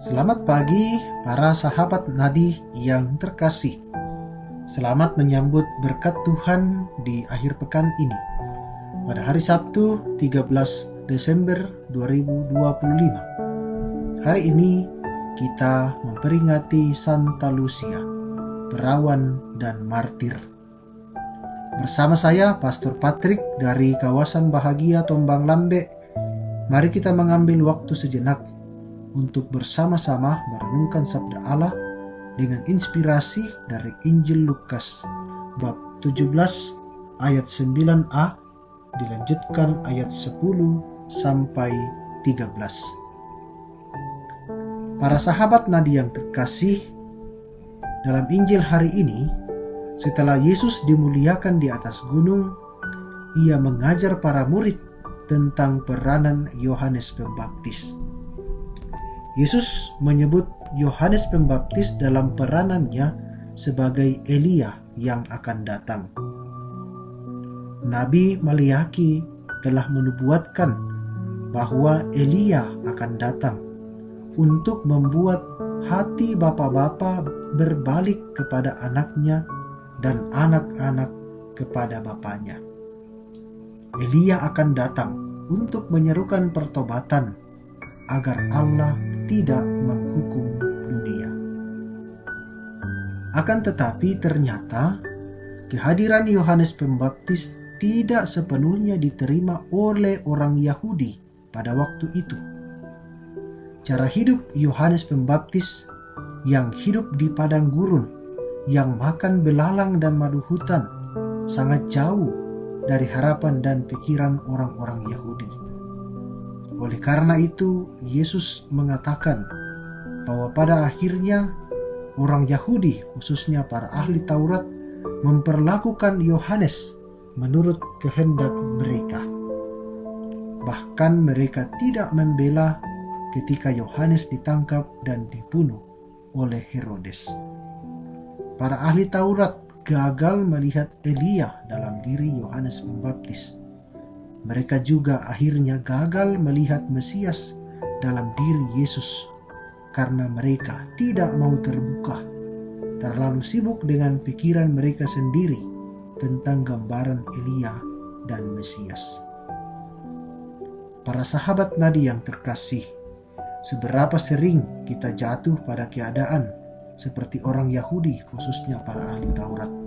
Selamat pagi para sahabat Nadi yang terkasih. Selamat menyambut berkat Tuhan di akhir pekan ini. Pada hari Sabtu 13 Desember 2025. Hari ini kita memperingati Santa Lucia, perawan dan martir. Bersama saya Pastor Patrick dari kawasan Bahagia Tombang Lambe. Mari kita mengambil waktu sejenak untuk bersama-sama merenungkan sabda Allah dengan inspirasi dari Injil Lukas bab 17 ayat 9a dilanjutkan ayat 10 sampai 13. Para sahabat Nadi yang terkasih, dalam Injil hari ini, setelah Yesus dimuliakan di atas gunung, ia mengajar para murid tentang peranan Yohanes Pembaptis. Yesus menyebut Yohanes Pembaptis dalam peranannya sebagai Elia yang akan datang. Nabi Maliaki telah menubuatkan bahwa Elia akan datang untuk membuat hati bapa-bapa berbalik kepada anaknya dan anak-anak kepada bapanya. Elia akan datang untuk menyerukan pertobatan agar Allah tidak menghukum dunia. Akan tetapi ternyata kehadiran Yohanes Pembaptis tidak sepenuhnya diterima oleh orang Yahudi pada waktu itu. Cara hidup Yohanes Pembaptis yang hidup di padang gurun, yang makan belalang dan madu hutan, sangat jauh dari harapan dan pikiran orang-orang Yahudi. Oleh karena itu, Yesus mengatakan bahwa pada akhirnya orang Yahudi, khususnya para ahli Taurat, memperlakukan Yohanes menurut kehendak mereka. Bahkan mereka tidak membela ketika Yohanes ditangkap dan dibunuh oleh Herodes. Para ahli Taurat gagal melihat Elia dalam diri Yohanes Pembaptis. Mereka juga akhirnya gagal melihat Mesias dalam diri Yesus karena mereka tidak mau terbuka, terlalu sibuk dengan pikiran mereka sendiri tentang gambaran Elia dan Mesias. Para sahabat Nadi yang terkasih, seberapa sering kita jatuh pada keadaan seperti orang Yahudi, khususnya para ahli Taurat?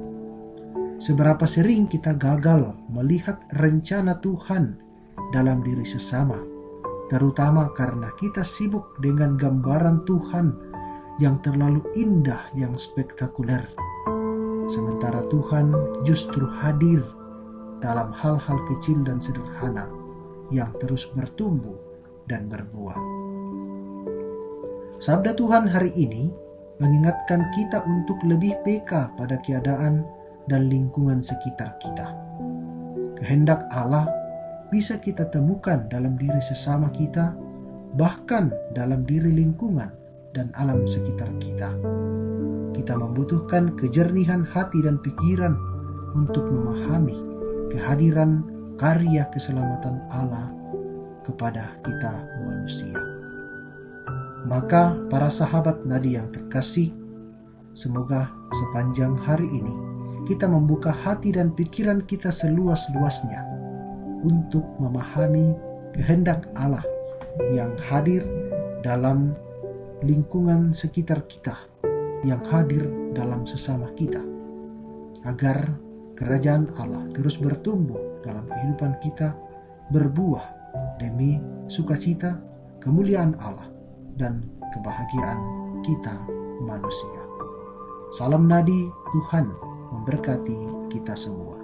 Seberapa sering kita gagal melihat rencana Tuhan dalam diri sesama, terutama karena kita sibuk dengan gambaran Tuhan yang terlalu indah, yang spektakuler. Sementara Tuhan justru hadir dalam hal-hal kecil dan sederhana yang terus bertumbuh dan berbuah. Sabda Tuhan hari ini mengingatkan kita untuk lebih peka pada keadaan dan lingkungan sekitar kita. Kehendak Allah bisa kita temukan dalam diri sesama kita, bahkan dalam diri lingkungan dan alam sekitar kita. Kita membutuhkan kejernihan hati dan pikiran untuk memahami kehadiran karya keselamatan Allah kepada kita manusia. Maka para sahabat Nadi yang terkasih, semoga sepanjang hari ini kita membuka hati dan pikiran kita seluas-luasnya untuk memahami kehendak Allah yang hadir dalam lingkungan sekitar kita, yang hadir dalam sesama kita, agar kerajaan Allah terus bertumbuh dalam kehidupan kita, berbuah demi sukacita, kemuliaan Allah, dan kebahagiaan kita manusia. Salam Nadi, Tuhan memberkati kita semua.